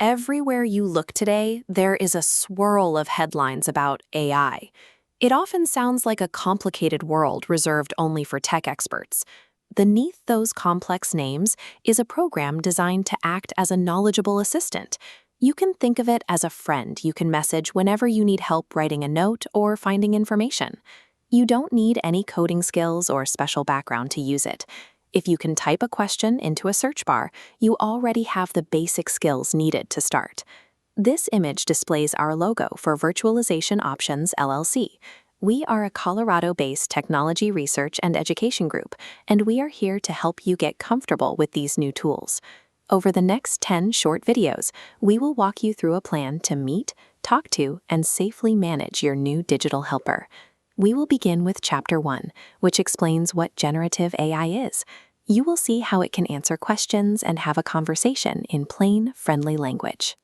Everywhere you look today, there is a swirl of headlines about AI. It often sounds like a complicated world reserved only for tech experts. Beneath those complex names is a program designed to act as a knowledgeable assistant. You can think of it as a friend you can message whenever you need help writing a note or finding information. You don't need any coding skills or special background to use it. If you can type a question into a search bar, you already have the basic skills needed to start. This image displays our logo for Virtualization Options LLC. We are a Colorado-based technology research and education group, and we are here to help you get comfortable with these new tools. Over the next 10 short videos, we will walk you through a plan to meet, talk to, and safely manage your new digital helper. We will begin with Chapter 1, which explains what generative AI is. You will see how it can answer questions and have a conversation in plain, friendly language.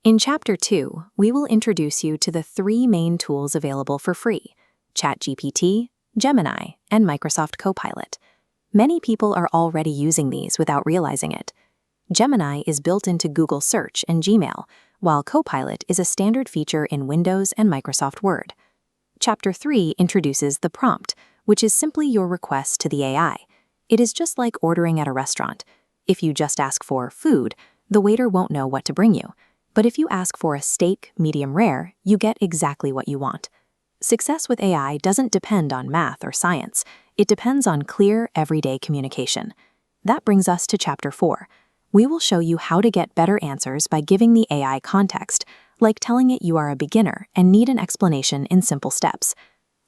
In Chapter 2, we will introduce you to the 3 main tools available for free: ChatGPT, Gemini, and Microsoft Copilot. Many people are already using these without realizing it. Gemini is built into Google Search and Gmail, while Copilot is a standard feature in Windows and Microsoft Word. Chapter 3 introduces the prompt, which is simply your request to the AI. It is just like ordering at a restaurant. If you just ask for food, the waiter won't know what to bring you. But if you ask for a steak, medium rare, you get exactly what you want. Success with AI doesn't depend on math or science. It depends on clear, everyday communication. That brings us to Chapter 4. We will show you how to get better answers by giving the AI context, like telling it you are a beginner and need an explanation in simple steps.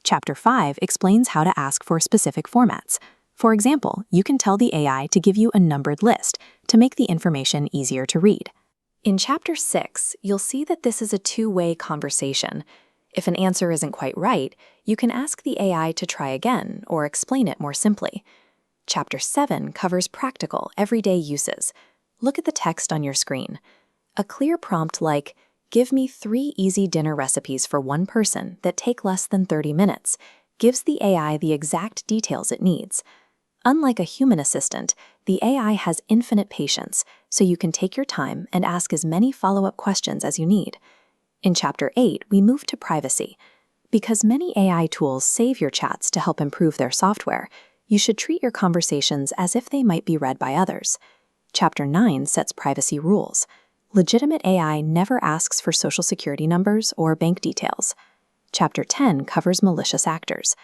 Chapter 5 explains how to ask for specific formats. For example, you can tell the AI to give you a numbered list to make the information easier to read. In Chapter 6, you'll see that this is a two-way conversation. If an answer isn't quite right, you can ask the AI to try again or explain it more simply. Chapter 7 covers practical, everyday uses. Look at the text on your screen. A clear prompt like, "Give me 3 easy dinner recipes for one person that take less than 30 minutes," gives the AI the exact details it needs. Unlike a human assistant, the AI has infinite patience, so you can take your time and ask as many follow-up questions as you need. In Chapter 8, we move to privacy. Because many AI tools save your chats to help improve their software, you should treat your conversations as if they might be read by others. Chapter 9 sets privacy rules. Legitimate AI never asks for social security numbers or bank details. Chapter 10 covers malicious actors.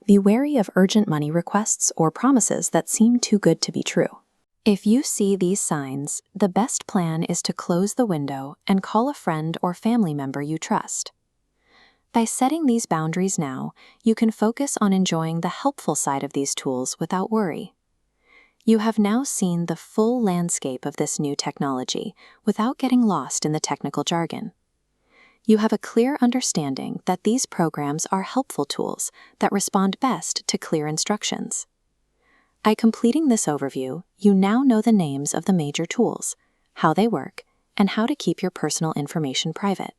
Be wary of urgent money requests or promises that seem too good to be true. If you see these signs, the best plan is to close the window and call a friend or family member you trust. By setting these boundaries now, you can focus on enjoying the helpful side of these tools without worry. You have now seen the full landscape of this new technology without getting lost in the technical jargon. You have a clear understanding that these programs are helpful tools that respond best to clear instructions. By completing this overview, you now know the names of the major tools, how they work, and how to keep your personal information private.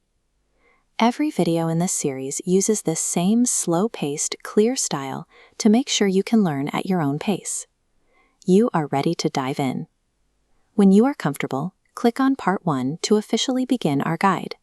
Every video in this series uses this same slow-paced, clear style to make sure you can learn at your own pace. You are ready to dive in. When you are comfortable, click on Part 1 to officially begin our guide.